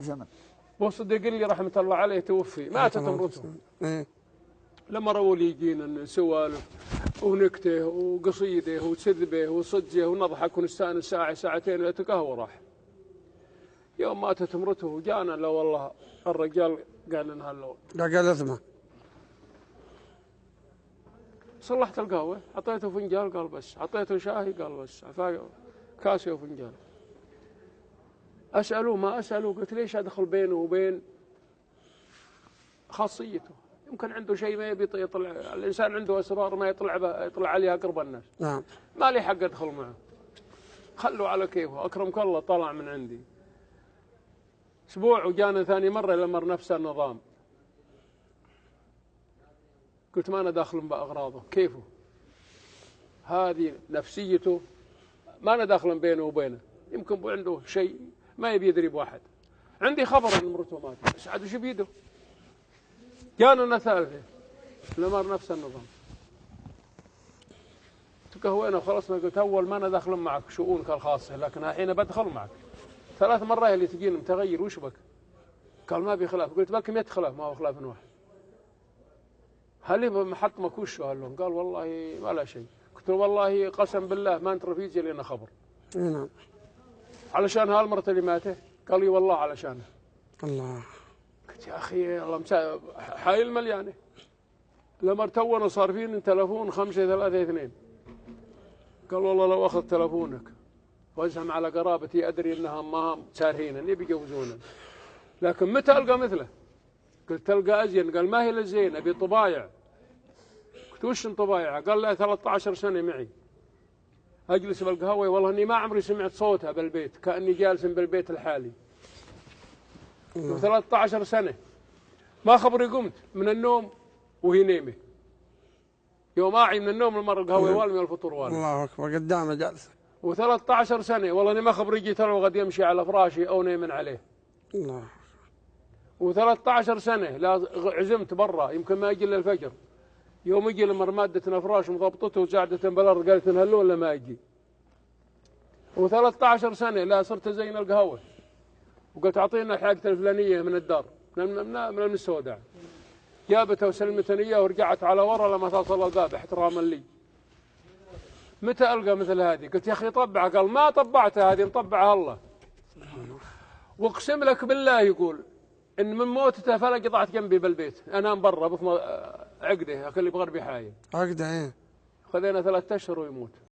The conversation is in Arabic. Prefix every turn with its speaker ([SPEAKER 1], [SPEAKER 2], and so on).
[SPEAKER 1] زمن.
[SPEAKER 2] ابو صديق لي رحمه الله عليه توفي، ماتت امرته. لما رووا لي يجينا سوالف ونكته وقصيده وسذبه وصجه ونضحك ونستانس ساعه ساعتين ويتقهوى راح. يوم ماتت امرته جانا لا والله الرجال قال لنا هلو.
[SPEAKER 3] قال اذمه.
[SPEAKER 2] صلحت القهوه، اعطيته فنجان قال بس، اعطيته شاهي قال بس، كاسه وفنجان. اساله ما اساله، قلت ليش ادخل بينه وبين خاصيته؟ يمكن عنده شيء ما يبي يطلع، الانسان عنده اسرار ما يطلع عليها اقرب الناس.
[SPEAKER 3] نعم.
[SPEAKER 2] ما لي حق ادخل معه. خلوا على كيفه، اكرمك الله طلع من عندي. اسبوع وجانا ثاني مره لمر نفس النظام. قلت ما انا داخل باغراضه، كيفه؟ هذه نفسيته، ما انا داخل بينه وبينه، يمكن عنده شيء ما يبي يدري بواحد. عندي خبر ان مرته ماتت، بس عاد وش بيده؟ جانا ثالثه لمر نفس النظام. تقهوينا وخلصنا، قلت اول ما انا داخل معك شؤونك الخاصه، لكن الحين بدخل معك. 3 مرات اللي تجينا متغير، وش بك؟ قال ما في خلاف. قلت بك 100 خلاف، ما هو خلاف واحد. هل محط مكوش؟ قال والله ما لا شيء. قلت له والله قسم بالله ما انت رفيجي لنا خبر.
[SPEAKER 3] نعم.
[SPEAKER 2] علشان هالمرة اللي ماتت؟ قال لي والله علشانه.
[SPEAKER 3] الله.
[SPEAKER 2] قلت يا اخي الله حايل مليانه. لما تونا صارفين تلفون 532. قال والله لو اخذ تلفونك وازهم على قرابتي ادري انها ما سارهين اني بيجوزونا، لكن متى القى مثله؟ قلت تلقى ازين. قال ما هي للزين، ابي طبايع. قلت وش طبايع؟ قال لا 13 سنه معي اجلس بالقهوه، والله اني ما عمري سمعت صوتها بالبيت، كاني جالس بالبيت الحالي. 13 سنه ما خبري قمت من النوم وهي نيمه. يوم اعي من النوم المره القهوه والمي والفطور والمي.
[SPEAKER 3] الله اكبر قدامه جالسه.
[SPEAKER 2] و13 سنه والله اني ما خبري جيت انا وغد يمشي على فراشي او نايم عليه.
[SPEAKER 3] الله.
[SPEAKER 2] و13 سنه لا عزمت برا، يمكن ما اجي الا الفجر. يوم يجي لما مادة فراش مضبطته وزعدة بالارض قالت هلو ولا ما اجي. و13 سنه لا صرت زين القهوه، وقلت اعطينا الحاجه الفلانيه من الدار من المستودع. جابتها وسلمتني اياه ورجعت على ورا لما توصل الباب احتراما لي. متى القى مثل هذه؟ قلت يا اخي طبعها. قال ما طبعتها، هذه مطبعها الله. واقسم لك بالله يقول ان من موتته فلا قطعت جنبي بالبيت، انام برا بطم عقده، اكل بغربي حايل.
[SPEAKER 3] عقده ايه.
[SPEAKER 2] خذينا 3 اشهر ويموت.